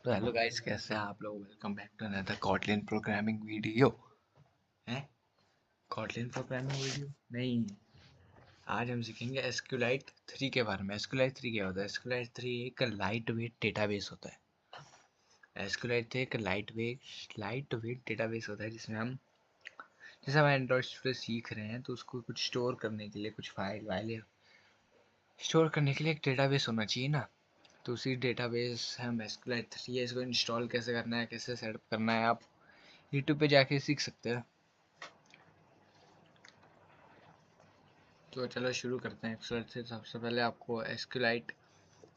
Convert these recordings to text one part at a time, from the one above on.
तो hello guys, कैसे हैं आप लोग। Welcome back to another Kotlin programming video. है कॉटलिन प्रोग्रामिंग वीडियो नहीं, आज हम सीखेंगे एसक्यूलाइट 3 के बारे में। एसक्यूलाइट 3 क्या होता है? एसक्यूलाइट 3 एक लाइट वेट डेटाबेस होता है। एसक्यूलाइट 3 एक लाइट वेट डेटाबेस होता है जिसमें हम जैसे हम एंड्रॉइड पे सीख रहे हैं तो उसको कुछ स्टोर करने के लिए, कुछ फाइल वाइल स्टोर करने के लिए एक डेटाबेस होना चाहिए ना। तो उसी डेटाबेस हम एसक्यूलाइट 3 है, इसको इंस्टॉल कैसे करना है, कैसे सेटअप करना है, आप यूट्यूब पे जाके सीख सकते हैं। तो चलो शुरू करते हैं। एक्सएल से सबसे पहले आपको एसक्यूलाइट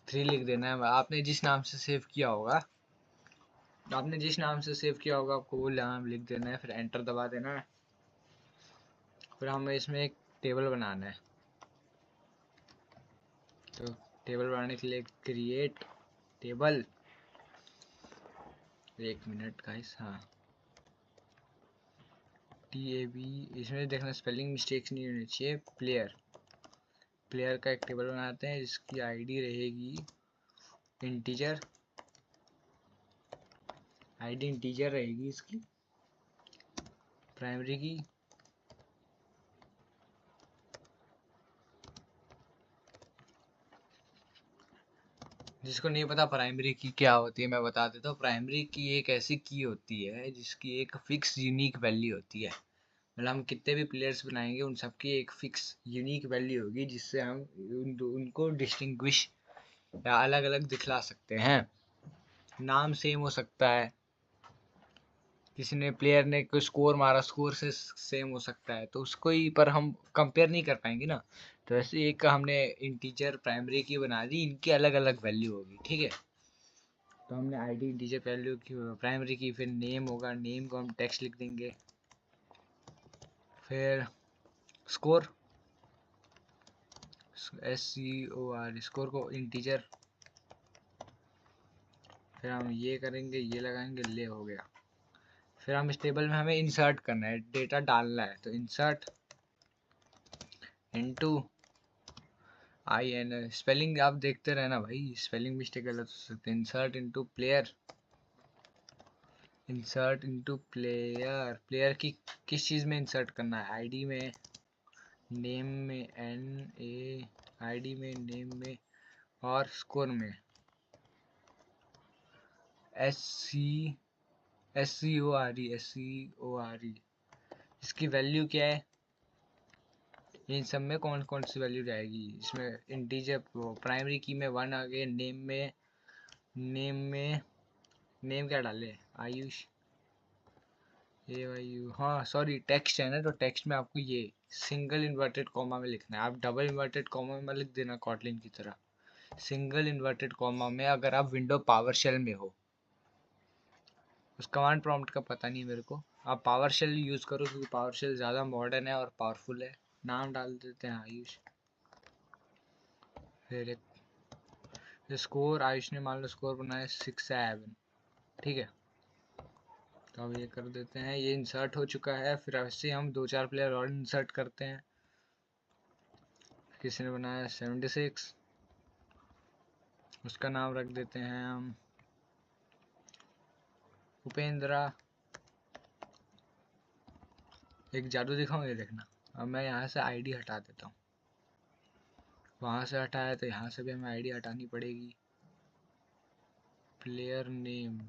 3 लिख देना है। आपने जिस नाम से सेव किया होगा आपको वो नाम लिख देना है, फिर एंटर दबा देना है। फिर हमें इसमें एक टेबल बनाना है। तो टेबल बनाने के लिए क्रिएट टेबल, एक मिनट गाइस, हाँ, TAB। इसमें देखना स्पेलिंग मिस्टेक्स नहीं होनी चाहिए। प्लेयर का एक टेबल बनाते हैं जिसकी आईडी रहेगी इंटीजर। आईडी इंटीजर रहेगी इसकी, प्राइमरी की। जिसको नहीं पता प्राइमरी की क्या होती है, मैं बता देता हूँ। प्राइमरी की एक ऐसी की होती है जिसकी एक फिक्स यूनिक वैल्यू होती है। मतलब हम कितने भी प्लेयर्स बनाएंगे उन सबकी एक फिक्स यूनिक वैल्यू होगी, जिससे हम उनको डिस्टिंग्विश या अलग अलग दिखला सकते हैं। नाम सेम हो सकता है, किसी ने प्लेयर ने कोई स्कोर मारा, स्कोर से सेम हो सकता है, तो उसको ही पर हम कंपेयर नहीं कर पाएंगे ना। तो ऐसे एक हमने इंटीजर प्राइमरी की बना दी, इनकी अलग अलग वैल्यू होगी, ठीक है। तो हमने आईडी इंटीजर वैल्यू की प्राइमरी की, फिर नेम होगा, नेम को हम टेक्स्ट लिख देंगे। फिर स्कोर, SCOR, स्कोर को इंटीजर। फिर हम ये करेंगे, ये लगाएंगे, ले हो गया। फिर हम इस टेबल में हमें इंसर्ट करना है, डेटा डालना है। तो इंसर्ट इनटू IN, स्पेलिंग आप देखते रहना भाई, स्पेलिंग मिस्टेक गलत हो सकते हैं। Insert into player, insert into player. Player की किस चीज़ में इंसर्ट करना है? आईडी में, नेम में, NA, आईडी में, नेम में, और स्कोर में SCORE। इसकी वैल्यू क्या है? इन सब में कौन कौन सी वैल्यू जाएगी? इसमें इंटीजर प्राइमरी की में 1 आ गए, नेम में नेम क्या डाले? आयुष, AYU, हाँ सॉरी, टेक्स्ट है ना, तो टेक्स्ट में आपको ये सिंगल इन्वर्टेड कॉमा में लिखना है। आप डबल इन्वर्टेड कॉमा में लिख देना कॉटलिन की तरह। सिंगल इन्वर्टेड कॉमा में अगर आप विंडो पावर शेल में हो। उस कमांड प्रॉम्प्ट का पता नहीं मेरे को, आप पावर शेल यूज़ करो क्योंकि पावर शेल ज़्यादा मॉडर्न है और पावरफुल है। नाम डाल देते हैं आयुष। फिर एक स्कोर, आयुष ने मान लो स्कोर बनाया 67, ठीक है। तो अब ये कर देते हैं, ये इंसर्ट हो चुका है। फिर ऐसे हम 2-4 प्लेयर और इंसर्ट करते हैं। किसी ने बनाया 76, उसका नाम रख देते हैं हम उपेंद्रा। एक जादू दिखाऊं, ये देखना। अब मैं यहाँ से आईडी हटा देता हूँ, वहाँ से हटाया तो यहाँ से भी हमें आईडी हटानी पड़ेगी। प्लेयर नेम,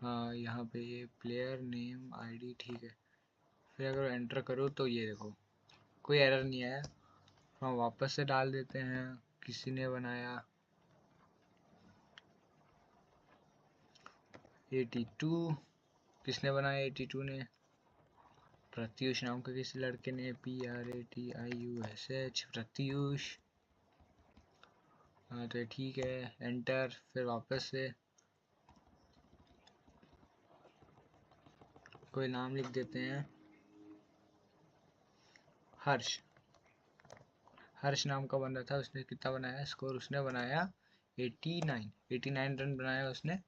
हाँ यहाँ पे ये प्लेयर नेम आईडी, ठीक है। फिर अगर एंटर करो तो ये देखो कोई एरर नहीं आया। हम वापस से डाल देते हैं। किसी ने बनाया 82, किसने बनाया 82 ने? प्रत्युष नाम के किसी लड़के ने, PRATIUSH, प्रत्युष। हाँ तो ठीक है, एंटर। फिर वापस से कोई नाम लिख देते हैं, हर्ष। हर्ष नाम का बंदा था, उसने कितना बनाया स्कोर? उसने बनाया 89 रन बनाया उसने,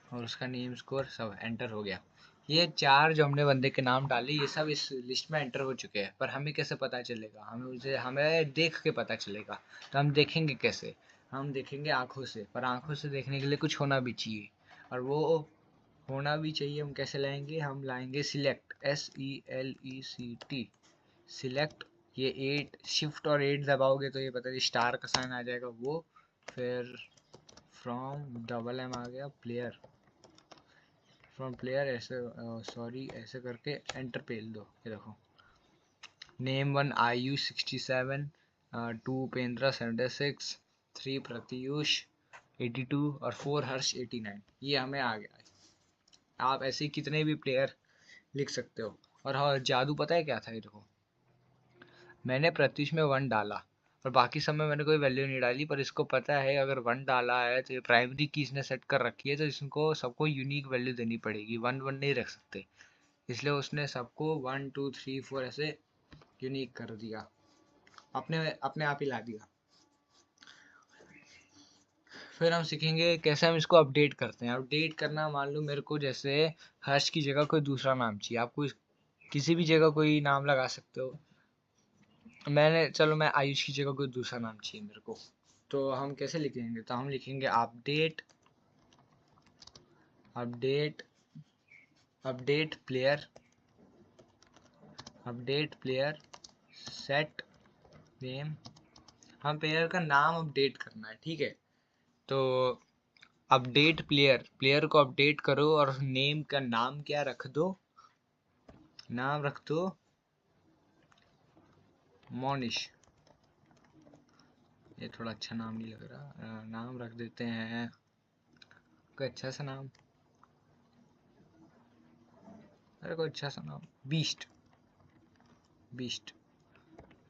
और उसका नेम, स्कोर सब एंटर हो गया। ये 4 जो हमने बंदे के नाम डाले, ये सब इस लिस्ट में एंटर हो चुके हैं। पर हमें कैसे पता चलेगा? हमें देख के पता चलेगा। तो हम देखेंगे कैसे? हम देखेंगे आंखों से, पर आंखों से देखने के लिए कुछ होना भी चाहिए, और वो होना भी चाहिए। हम कैसे लाएंगे? हम लाएंगे सिलेक्ट, SELECT, सिलेक्ट। ये 8 शिफ्ट और 8 दबाओगे तो ये पता नहीं स्टार का साइन आ जाएगा वो। फिर फ्रॉम डबल एम आ गया प्लेयर, फ्रॉम प्लेयर ऐसे सॉरी ऐसे करके एंटर पेल दो। ये देखो, नेम 1 आयुष 67, 2 उपेंद्रा 76, 3 प्रत्युष 82 और 4 हर्ष 89। ये हमें आ गया है। आप ऐसे ही कितने भी प्लेयर लिख सकते हो। और हाँ, जादू पता है क्या था? ये देखो, मैंने प्रत्युष में 1 डाला और बाकी सब में मैंने कोई वैल्यू नहीं डाली, पर इसको पता है अगर 1 डाला है तो ये प्राइमरी की इसने सेट कर रखी है, तो इसको सबको यूनिक वैल्यू देनी पड़ेगी, 1 नहीं रख सकते। इसलिए उसने सबको 1 2 3 4 ऐसे यूनिक कर दिया, अपने अपने आप ही ला दिया। फिर हम सीखेंगे कैसे हम इसको अपडेट करते हैं। अपडेट करना, मान लो मेरे को जैसे हर्ष की जगह कोई दूसरा नाम चाहिए, आपको किसी भी जगह कोई नाम लगा सकते हो। चलो मैं आयुष की जगह कोई दूसरा नाम चाहिए मेरे को, तो हम कैसे लिखेंगे? तो हम लिखेंगे update, update update player, update player set name. हम प्लेयर का नाम अपडेट करना है, ठीक है? तो अपडेट प्लेयर, प्लेयर को अपडेट करो और नेम का नाम क्या रख दो? नाम रख दो मोनिश। ये थोड़ा अच्छा नाम नहीं लग रहा, नाम रख देते हैं कोई अच्छा सा नाम। अरे कोई अच्छा सा नाम, बीस्ट, बीस्ट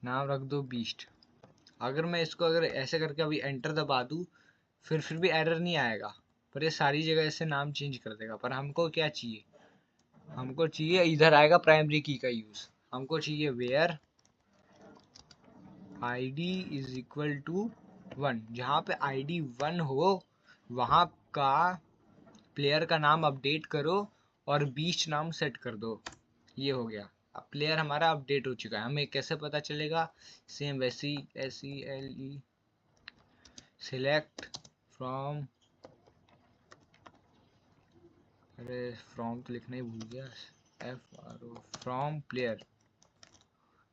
नाम रख दो, बीस्ट। अगर मैं इसको अगर ऐसे करके अभी एंटर दबा दूँ, फिर भी एरर नहीं आएगा, पर ये सारी जगह ऐसे नाम चेंज कर देगा। पर हमको क्या चाहिए? हमको चाहिए, इधर आएगा प्राइमरी की का यूज। हमको चाहिए where ID is equal to 1। जहाँ पे ID 1 हो वहाँ का प्लेयर का नाम अपडेट करो और बीच नाम सेट कर दो। ये हो गया, अब प्लेयर हमारा अपडेट हो चुका है। हमें कैसे पता चलेगा? सेम वैसे ही SELE सिलेक्ट फ्रॉम, अरे फ्रॉम तो लिखना ही भूल गया, FRO from player,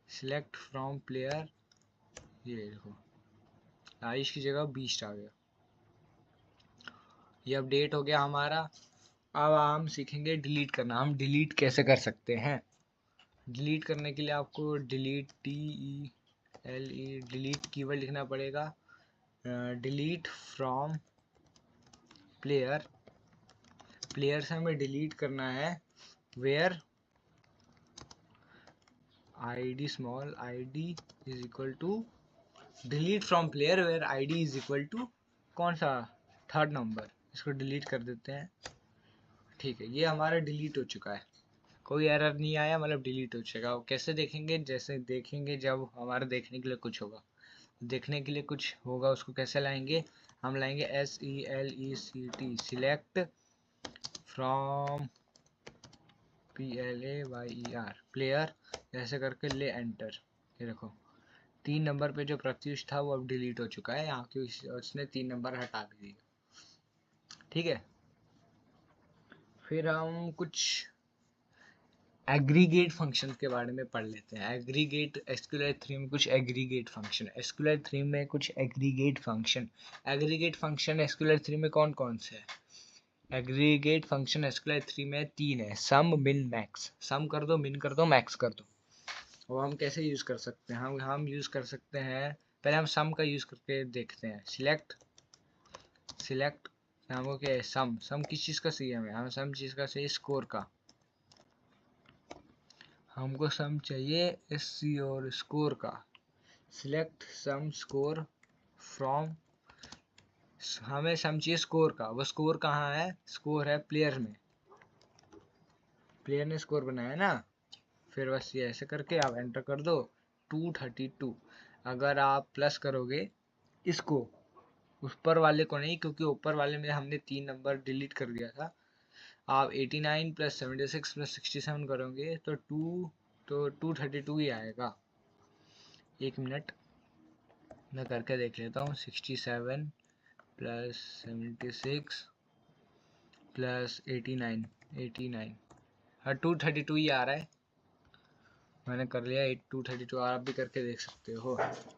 select from player. ये देखो, आयुष की जगह बीस्ट आ गया। ये अपडेट हो गया हमारा। अब हम सीखेंगे डिलीट करना। हम डिलीट कैसे कर सकते हैं? डिलीट करने के लिए आपको डिलीट DELE डिलीट कीवर्ड लिखना पड़ेगा। डिलीट फ्रॉम प्लेयर, प्लेयर से हमें डिलीट करना है where ID small ID is equal to, delete from player where ID is equal to कौन सा? 3rd number. इसको डिलीट कर देते हैं, ठीक है? ये हमारा डिलीट हो चुका है, कोई एरर नहीं आया, मतलब डिलीट हो चुका। कैसे देखेंगे? जैसे देखेंगे जब हमारे देखने के लिए कुछ होगा, देखने के लिए कुछ होगा उसको कैसे लाएंगे? हम लाएंगे SELECT select from PLAYER player, ऐसे करके ले एंटर। ये देखो, 3 नंबर पे जो प्रत्युष था वो अब डिलीट हो चुका है, यहाँ की उसने 3 नंबर हटा भी दिया, ठीक है? फिर हम कुछ एग्रीगेट फंक्शन के बारे में पढ़ लेते हैं। एग्रीगेट SQLite 3 में कुछ एग्रीगेट फंक्शन, SQLite 3 में कुछ aggregate function. Aggregate function SQLite 3 में कौन कौन से है? एग्रीगेट फंक्शन SQLite 3 में 3 है, सम मिन मैक्स। सम कर दो, मिन कर दो, मैक्स कर दो। वो हम कैसे यूज कर सकते हैं? हम यूज कर सकते हैं, पहले हम सम का यूज करके देखते हैं। सिलेक्ट, सिलेक्ट हमको क्या है? सम, सम किस चीज का चाहिए हमें? हमें सम चीज का चाहिए, स्कोर का। हमको सम चाहिए SC और स्कोर का। सिलेक्ट सम स्कोर फ्रॉम, हमें सम चाहिए स्कोर का। वो स्कोर कहाँ है? स्कोर है प्लेयर में, प्लेयर ने स्कोर बनाया ना। फिर बस ये ऐसे करके आप एंटर कर दो 232। अगर आप प्लस करोगे इसको, ऊपर वाले को नहीं, क्योंकि ऊपर वाले में हमने 3 नंबर डिलीट कर दिया था। आप 89 प्लस 76 प्लस 67 करोगे तो 232 ही आएगा। 1 मिनट मैं करके देख लेता हूँ। 67 प्लस 76 प्लस 89 हाँ 232 ही आ रहा है, मैंने कर लिया 232। आप भी करके देख सकते हो,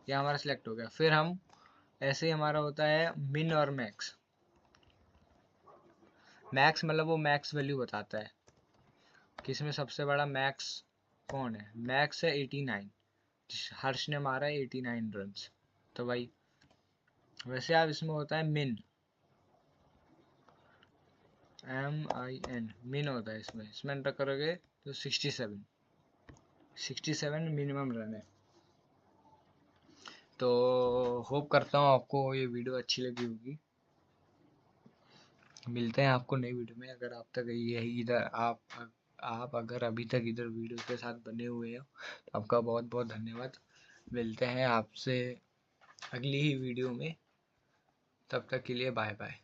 ये हमारा सिलेक्ट हो गया। फिर हम ऐसे ही हमारा होता है मिन और मैक्स। मैक्स मतलब वो मैक्स वैल्यू बताता है कि इसमें सबसे बड़ा मैक्स कौन है। मैक्स है 89, हर्ष ने मारा है 89 रन। तो भाई वैसे आप इसमें होता है मिन, MIN मिन होता है इसमें एंटर करोगे तो 67 मिनिमम रन है। तो होप करता हूँ आपको ये वीडियो अच्छी लगी होगी। मिलते हैं आपको नई वीडियो में। अगर आप तक ये इधर आप अगर अभी तक इधर वीडियो के साथ बने हुए हो तो आपका बहुत बहुत धन्यवाद। मिलते हैं आपसे अगली ही वीडियो में, तब तक के लिए बाय बाय।